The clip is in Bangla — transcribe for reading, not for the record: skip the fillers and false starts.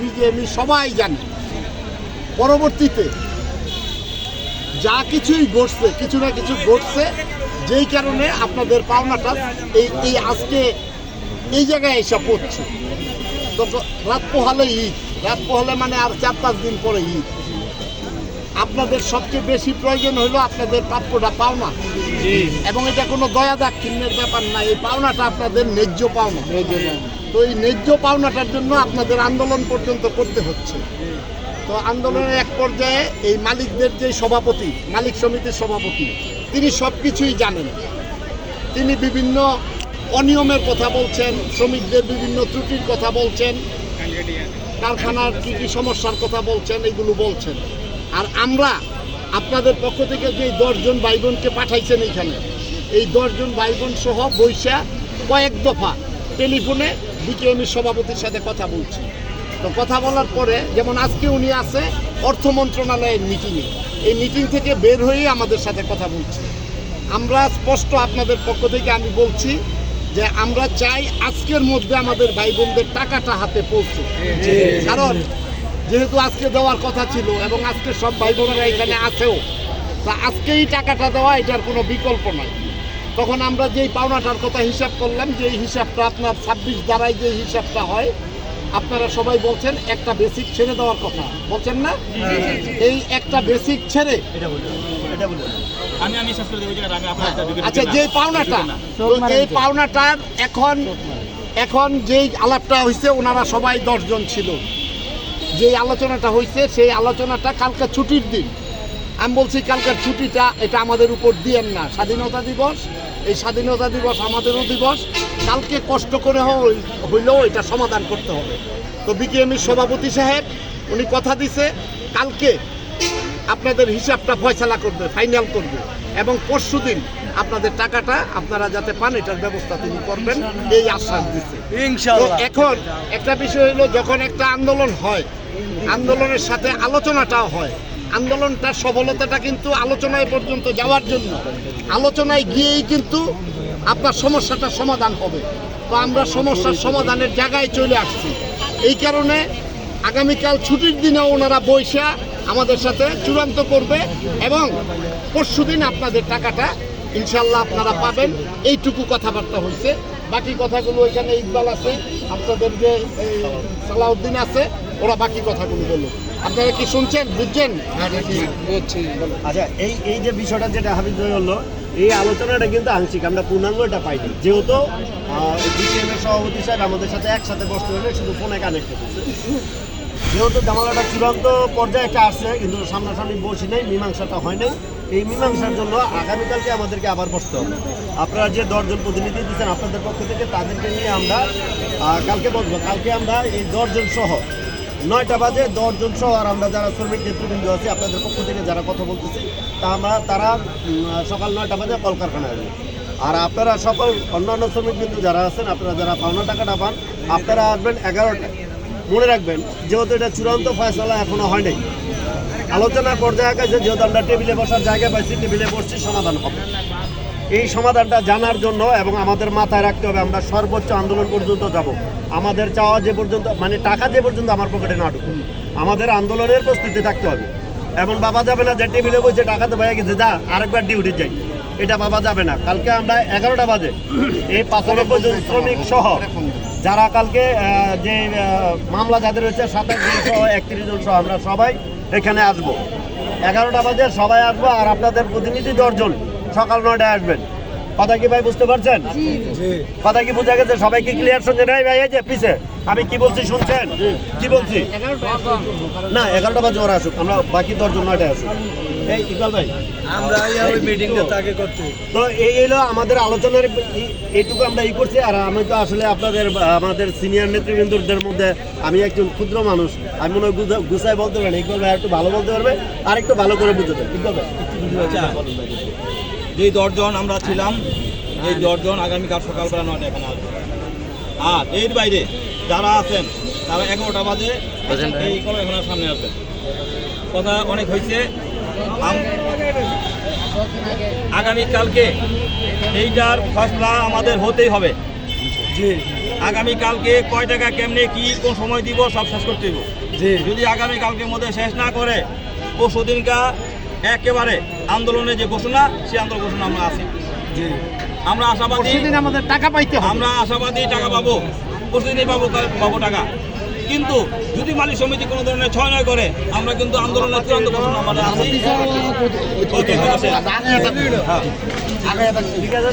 বিজেএমই সবাই জানে। পরবর্তীতে যা কিছুই ঘটছে, কিছু না কিছু ঘটছে, যেই কারণে আপনাদের পাওনাটা এই আজকে এই জায়গায় এসে পড়ছে। তো রাত পোহালে ঈদ, রাত পোহালে মানে আর 4-5 দিন পরে ঈদ। আপনাদের সবচেয়ে বেশি প্রয়োজন হলো আপনাদের প্রাপ্যটা পাওনা, এবং এটা কোনো দয়া দাক্ষিণ্যের ব্যাপার না। এই পাওনাটা আপনাদের ন্যায্য পাওনা। তো এই ন্যায্য পাওনাটার জন্য আপনাদের আন্দোলন পর্যন্ত করতে হচ্ছে। তো আন্দোলনের এক পর্যায়ে এই মালিকদের যে সভাপতি, মালিক সমিতির সভাপতি, তিনি সব কিছুই জানেন। তিনি বিভিন্ন অনিয়মের কথা বলছেন, শ্রমিকদের বিভিন্ন ত্রুটির কথা বলছেন, কারখানার কী কী সমস্যার কথা বলছেন, এইগুলো বলছেন। আর আমরা আপনাদের পক্ষ থেকে যে 10 জন ভাই বোনকে পাঠাইছেন এইখানে, এই 10 জন ভাই বোন সহ বৈশা কয়েক দফা টেলিফোনে বিকেএমই সভাপতির সাথে কথা বলছি। তো কথা বলার পরে, যেমন আজকে উনি আছে অর্থ মন্ত্রণালয়ের মিটিংয়ে, এই মিটিং থেকে বের হয়েই আমাদের সাথে কথা বলছি। আমরা স্পষ্ট আপনাদের পক্ষ থেকে আমি বলছি যে আমরা চাই আজকের মধ্যে আমাদের ভাই বোনদের টাকাটা হাতে পৌঁছে। কারণ যেহেতু আজকে দেওয়ার কথা ছিল এবং আজকে সব ভাই বোনেরা এখানে আছেও, তা আজকেই টাকাটা দেওয়া, এটার কোনো বিকল্প নাই। তখন আমরা যেই পাওনাটার কথা হিসাব করলাম, যে হিসাবটা আপনার 26 দ্বারাই যে হিসাবটা হয়, আপনারা সবাই বলছেন একটা বেসিক ছেড়ে দেওয়ার কথা, বলছেন না? এই একটা বেসিক ছেড়ে আচ্ছা, যে পাওনাটা, এই পাওনাটার এখন যেই আলাপটা হয়েছে, ওনারা সবাই 10 জন ছিল, যেই আলোচনাটা হয়েছে, সেই আলোচনাটা কালকে ছুটির দিন। আমি বলছি কালকের ছুটিটা এটা আমাদের উপর দিয়েন না। স্বাধীনতা দিবস, এই স্বাধীনতা দিবস আমাদেরও দিবস, কালকে কষ্ট করে হইলেও এটা সমাধান করতে হবে। তো বিকেএমইর সভাপতি সাহেব উনি কথা দিছে কালকে আপনাদের হিসাবটা ফয়সালা করবে, ফাইনাল করবে, এবং পরশুদিন আপনাদের টাকাটা আপনারা যাতে পান এটার ব্যবস্থা তিনি করবেন, এই আশ্বাস দিচ্ছে। তো এখন একটা বিষয় হলো, যখন একটা আন্দোলন হয়, আন্দোলনের সাথে আলোচনাটাও হয়। আন্দোলনটার সফলতাটা কিন্তু আলোচনায় পর্যন্ত যাওয়ার জন্য, আলোচনায় গিয়েই কিন্তু আপনার সমস্যাটার সমাধান হবে। তো আমরা সমস্যার সমাধানের জায়গায় চলে আসছি। এই কারণে আগামীকাল ছুটির দিনে ওনারা বৈশা আমাদের সাথে চূড়ান্ত করবে, এবং পরশুদিন আপনাদের টাকাটা ইনশাল্লাহ আপনারা পাবেন। এইটুকু কথাবার্তা হয়েছে। বাকি কথাগুলো এখানে ইকবাল আছে, আপনাদের যে সালাউদ্দিন আছে, ওরা বাকি কথাগুলো বলুন। আপনারা কি শুনছেন, বুঝছেন? আচ্ছা, এই যে বিষয়টা যেটা হাবিজ হলো, এই আলোচনাটা কিন্তু আংশিক, আমরা পূর্ণাঙ্গ এটা পাইনি। যেহেতু বিকেএমের সভাপতি সাহেব আমাদের সাথে একসাথে বসতে হলে শুধু ফোনে কানেক্ট হচ্ছে, যেহেতু জামালাটা চূড়ান্ত পর্যায়ে একটা আসছে, কিন্তু সামনাসামনি বসি নেই, মীমাংসাটা হয় নাই। এই মীমাংসার জন্য আগামীকালকে আমাদেরকে আবার বসতে হবে। আপনারা যে 10 জন প্রতিনিধি দিচ্ছেন আপনাদের পক্ষ থেকে, তাদেরকে নিয়ে আমরা কালকে বসবো। কালকে আমরা এই 10 জন সহ 9টা বাজে 10 জন সহ, আর আমরা যারা শ্রমিক নেতৃবৃন্দ আছি আপনাদের পক্ষ থেকে যারা কথা বলতেছি, তারা সকাল 9টা বাজে কলকারখানায় আসবে। আর আপনারা সকল অন্যান্য শ্রমিক বিন্দু যারা আছেন, আপনারা যারা পাওনা টাকাটা পান, আপনারা আসবেন 11টায়। মনে রাখবেন, যেহেতু এটা চূড়ান্ত ফয়সালা এখনো হয় নাই, আলোচনার পর্যায়ে গেছে, যেহেতু আমরা টেবিলে বসার জায়গা পাইছি, টেবিলে বসছি, সমাধান হবে। এই সমাধানটা জানার জন্য এবং আমাদের মাথায় রাখতে হবে, আমরা সর্বোচ্চ আন্দোলন পর্যন্ত যাব। আমাদের চাওয়া যে পর্যন্ত, মানে টাকা যে পর্যন্ত আমার পকেটে না ঢুকুন, আমাদের আন্দোলনের প্রস্তুতি থাকতে হবে। এমন ভাবা যাবে না যে টেবিলে বসে টাকা তো হয়ে গেছে, যা আরেকবার ডিউটি যাই, এটা ভাবা যাবে না। কালকে আমরা 11টা বাজে এই 95 জন শ্রমিক সহ যারা কালকে যে মামলা যাদের হয়েছে 27 জন সহ 31 জন সহ আমরা সবাই এখানে আসবো। 11টা বাজে সবাই আসবো, আর আপনাদের প্রতিনিধি 10 জন সকাল 9টায় আসবেন। কথা কি ভাই বুঝতে পারছেন? কথা কি বোঝা গেছে? সবাই কি ক্লিয়ার শুনছেন? ভাই এই যে পিছে আমি কি বলছি শুনছেন? কি বলছি না, 11টা বাজে ওরা আসুক, আমরা বাকি 10 জন 9টায় আসুক। এই ইকবাল ভাই, আমরা ওই মিটিংটা তাকে করতে, তো এই হলো আমাদের আলোচনার এইটুকু আমরা করছি। আর আমি তো আসলে আমাদের সিনিয়র নেতৃবৃন্দদের মধ্যে আমি একজন ক্ষুদ্র মানুষ, আমি মনে হয় গুছায় বলতে পারি। ইকবাল ভাই একটু ভালো বলতে পারবে, আর একটু ভালো করে বুঝতে পারবে। ইকবাল ভাই, যেই 10 জন আমরা ছিলাম, এই 10 জন আগামীকাল সকালবেলা 9টায় এখানে আসবে। আর এর বাইরে যারা আছেন তারা 11টা বাজে এই কলকারখানার সামনে আসবেন। কথা অনেক হয়েছে, আগামীকালকে এইটার ফয়সালা আমাদের হতেই হবে। আগামীকালকে কয় টাকা কেমনে কি কোন সময় দিব সব শেষ করতে দিব। জি যদি আগামীকালকের মধ্যে শেষ না করে পরশু দিনকা একেবারে আন্দোলনে যে ঘোষণা সেই আন্দোলন ঘোষণা আমরা আছি। জি আমরা আশাবাদী, সেদিন আমাদের টাকা পাইতে হবে। আমরা আশাবাদী টাকা পাবো, প্রতিদিনই পাবো টাকা। কিন্তু যদি মালিক সমিতি কোনো ধরনের ছয় নয় করে আমরা কিন্তু আন্দোলনের চূড়ান্ত ঘোষণা আমাদের আছি। ওকে, ঠিক আছে। ঠিক আছে,